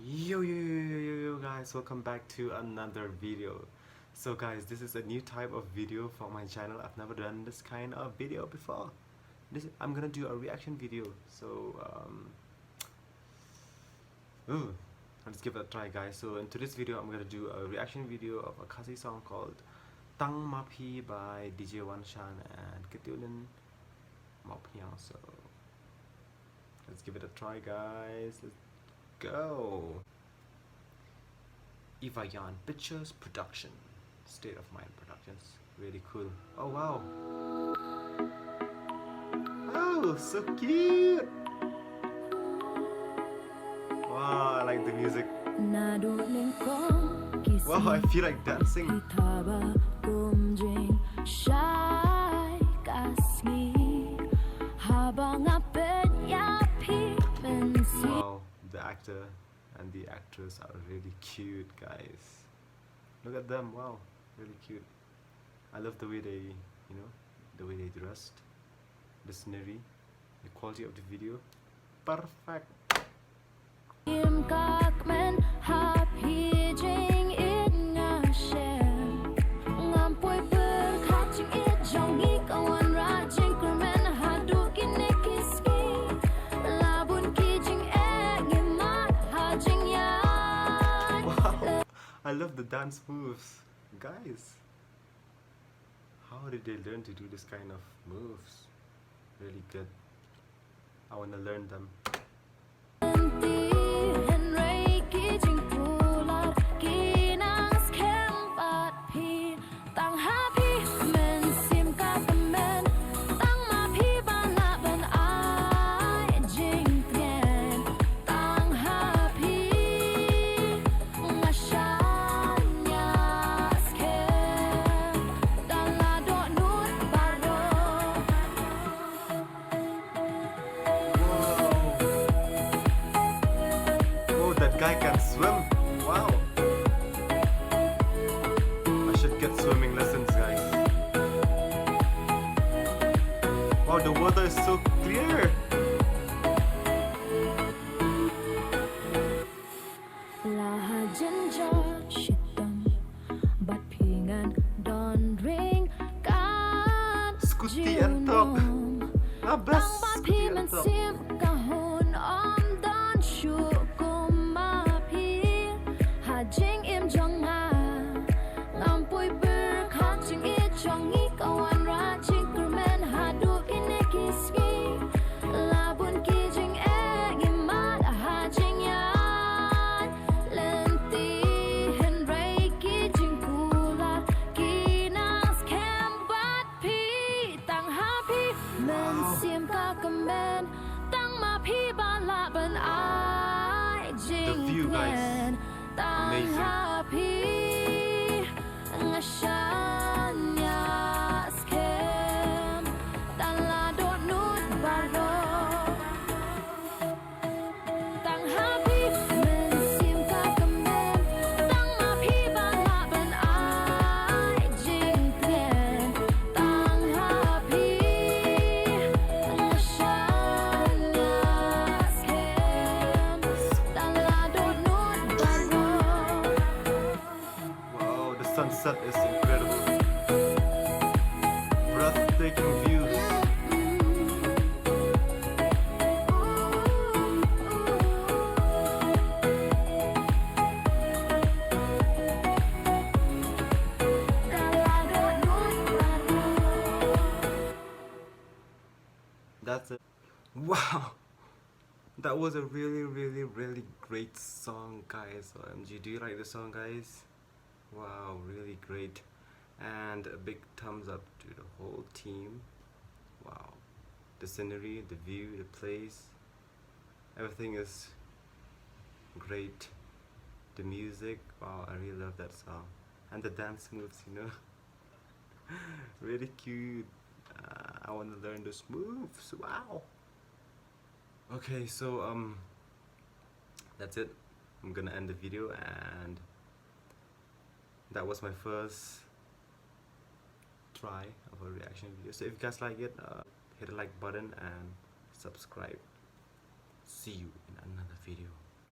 Yo guys, welcome back to another video. So guys, this is a new type of video for my channel. I've never done this kind of video before. I'm gonna do a reaction video. So let's give it a try, guys. So in today's video I'm gonna do a reaction video of a Khasi song called Tang Maphi by DJ Wanshan and Kyntiewlin Mawphniang. So let's give it a try, guys. Let's go. Eva-Yan Pictures Production, State of Mind Productions. Really cool. Oh wow. Oh, so cute. Wow, I like the music. Wow, I feel like dancing. Wow, the actor and the actress are really cute, guys. Look at them. Wow, really cute. I love the way they, the way they dressed, the scenery, the quality of the video. Perfect. I love the dance moves, guys. How did they learn to do this kind of moves? Really good. I want to learn them. Guy can swim. Wow. I should get swimming lessons, guys. Wow, the water is so clear. Scooty and talk. Best Scooty and talk. The view, guys, amazing. Sunset is incredible. Breathtaking views. That's it. Wow. That was a really great song, guys. OMG, do you like the song, guys? Wow, really great. And a big thumbs up to the whole team. Wow, the scenery, the view, the place, everything is great. The music, wow, I really love that song. And the dance moves, really cute. I want to learn those moves. Wow. Okay, so that's it. I'm gonna end the video, and that was my first try of a reaction video. So if you guys like it, hit the like button and subscribe. See you in another video.